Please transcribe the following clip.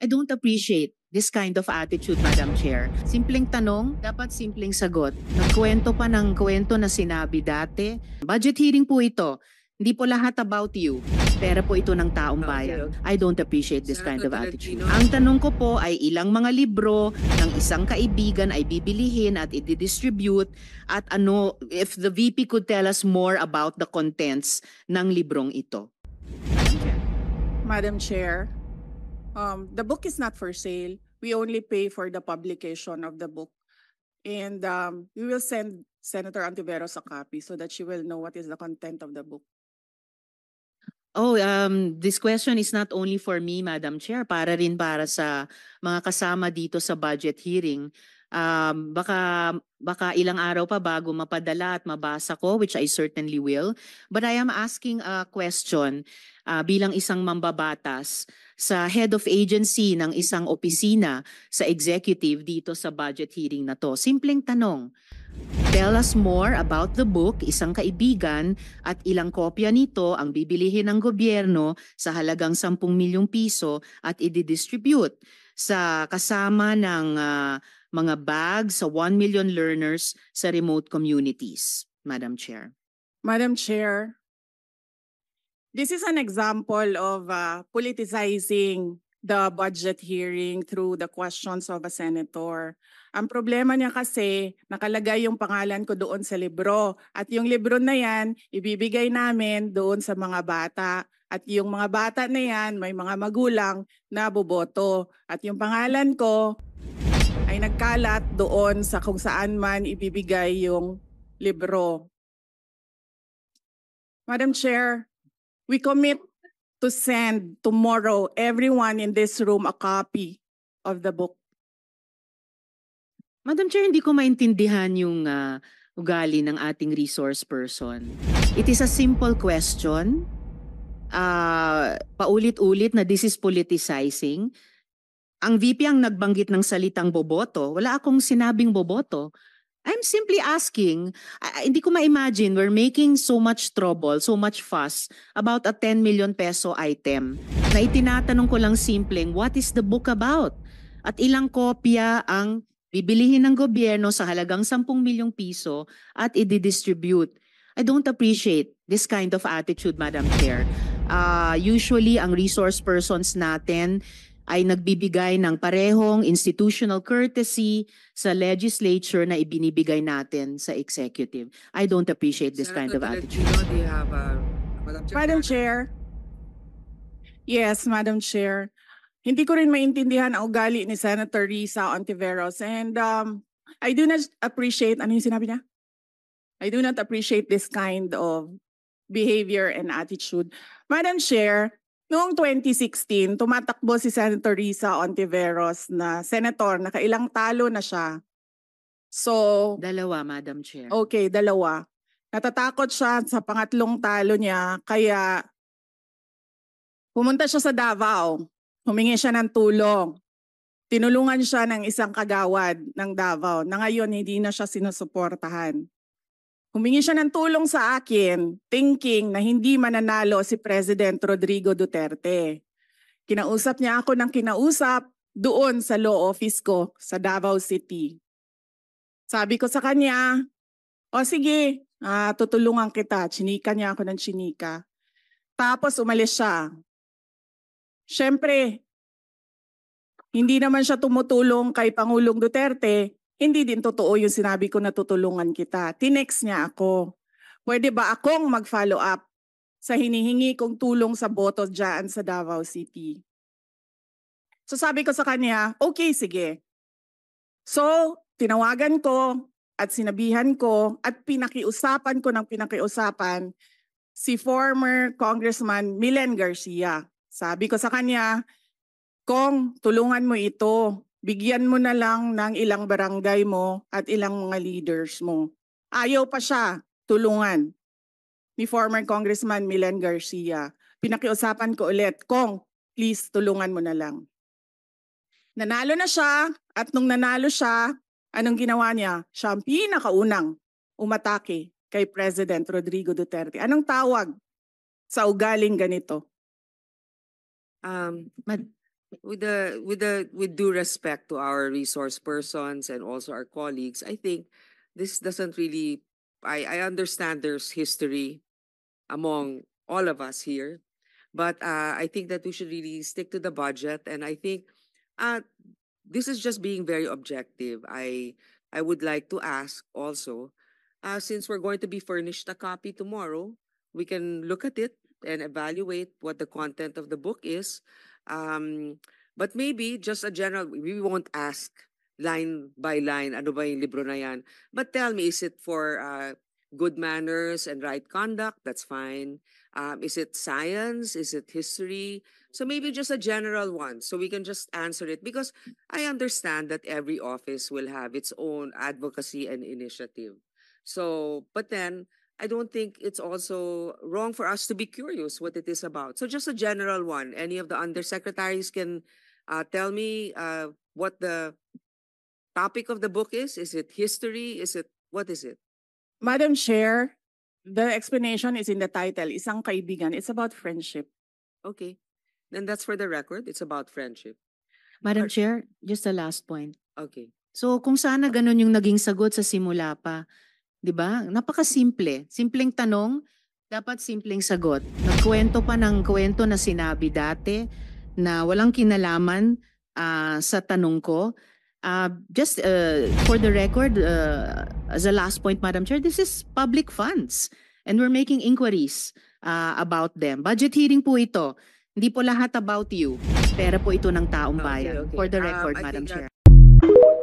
I don't appreciate this kind of attitude, Madam Chair. Simpleng tanong, dapat simpleng sagot. Nagkwento pa ng kwento na sinabi dati. Budget hearing po ito. Hindi po lahat about you. Pera po ito ng taong bayan. I don't appreciate this kind of attitude. Ang tanong ko po ay ilang mga libro ng isang kaibigan ay bibilihin at i-distribute at ano, if the VP could tell us more about the contents ng librong ito. Madam Chair, the book is not for sale. We only pay for the publication of the book. And we will send Senator Antiveros a copy so that she will know what is the content of the book. Oh, this question is not only for me, Madam Chair, para rin para sa mga kasama dito sa budget hearing. Baka ilang araw pa bago mapadala at mabasa ko, which I certainly will. But I am asking a question bilang isang mambabatas sa head of agency ng isang opisina sa executive dito sa budget hearing na to. Simpleng tanong. Tell us more about the book, isang kaibigan, at ilang kopya nito ang bibilihin ng gobyerno sa halagang 10 milyong piso at i-distribute sa kasama ng mga bags sa 1 million learners sa remote communities, Madam Chair. Madam Chair, this is an example of politicizing the budget hearing through the questions of a senator. Ang problema niya kasi, nakalagay yung pangalan ko doon sa libro. At yung libro na yan, ibibigay namin doon sa mga bata. At yung mga bata na yan, may mga magulang na boboto. At yung pangalan ko ay nagkalat doon sa kung saan man ibibigay yung libro. Madam Chair, we commit to send tomorrow everyone in this room a copy of the book. Madam Chair, hindi ko maintindihan yung ugali ng ating resource person. It is a simple question. Paulit-ulit na this is politicizing. Ang VP ang nagbanggit ng salitang boboto. Wala akong sinabing boboto. I'm simply asking, hindi ko ma-imagine we're making so much trouble, so much fuss about a 10 million peso item na itinatanong ko lang simpleng, what is the book about? At ilang kopya ang bibilihin ng gobyerno sa halagang 10 milyong piso at i-distribute. I don't appreciate this kind of attitude, Madam Chair. Usually, ang resource persons natin ay nagbibigay ng parehong institutional courtesy sa legislature na ibinibigay natin sa executive. I don't appreciate this kind of attitude. Do you have, Madam Chair. Yes, Madam Chair. Hindi ko rin maintindihan ang ugali ni Senator Risa Ontiveros. And I do not appreciate, ano yung sinabi niya? I do not appreciate this kind of behavior and attitude. Madam Chair, noong 2016, tumatakbo si Senator Risa Ontiveros na senator, nakailang talo na siya. So, Dalawa, Madam Chair. okay, dalawa. Natatakot siya sa pangatlong talo niya, kaya pumunta siya sa Davao. Humingi siya ng tulong. Tinulungan siya ng isang kagawad ng Davao na ngayon hindi na siya sinusuportahan. Humingi siya ng tulong sa akin, thinking na hindi mananalo si President Rodrigo Duterte. Kinausap niya ako ng kinausap doon sa law office ko sa Davao City. Sabi ko sa kanya, o sige, tutulungan kita. Chinika niya ako ng chinika. Tapos umalis siya. Siyempre, hindi naman siya tumutulong kay Pangulong Duterte. Hindi din totoo yung sinabi ko na tutulungan kita. Tinext niya ako. Pwede ba akong mag-follow up sa hinihingi kong tulong sa boto dyan sa Davao City? So sabi ko sa kanya, okay, sige. So tinawagan ko at sinabihan ko at pinakiusapan ko ng pinakiusapan si former Congressman Milen Garcia. Sabi ko sa kanya, Kong, tulungan mo ito. Bigyan mo na lang ng ilang barangay mo at ilang mga leaders mo. Ayaw pa siya tulungan ni former Congressman Milen Garcia. Pinakiusapan ko ulit, Kong, please tulungan mo na lang. Nanalo na siya at nung nanalo siya, anong ginawa niya? Siya ang pinakaunang umatake kay President Rodrigo Duterte. Anong tawag sa ugaling ganito? with due respect to our resource persons and also our colleagues, I think this doesn't really. I understand there's history among all of us here, but I think that we should really stick to the budget. And I think uh, this is just being very objective. I would like to ask also, since we're going to be furnished a copy tomorrow, we can look at it and evaluate what the content of the book is. Um, but maybe just a general, we won't ask line by line, ano ba yung libro na yan? But tell me, is it for good manners and right conduct? That's fine. Is it science? Is it history? So maybe just a general one, so we can just answer it, because I understand that every office will have its own advocacy and initiative. So, but then I don't think it's also wrong for us to be curious what it is about. So just a general one. Any of the undersecretaries can tell me what the topic of the book is. Is it history? What is it? Madam Chair, the explanation is in the title, Isang Kaibigan. It's about friendship. Okay. Then that's for the record. It's about friendship. Madam Ar- Chair, just a last point. Okay. So kung sana ganun yung naging sagot sa simula pa, 'di ba? Napakasimple. Simpleng tanong, dapat simpleng sagot. Nagkwento pa ng kwento na sinabi dati na walang kinalaman sa tanong ko. Just for the record, as a last point, Madam Chair, this is public funds and we're making inquiries about them. Budget hearing po ito. Hindi po lahat about you. Pera po ito ng taong bayan. Okay. For the I record, think Madam that- Chair.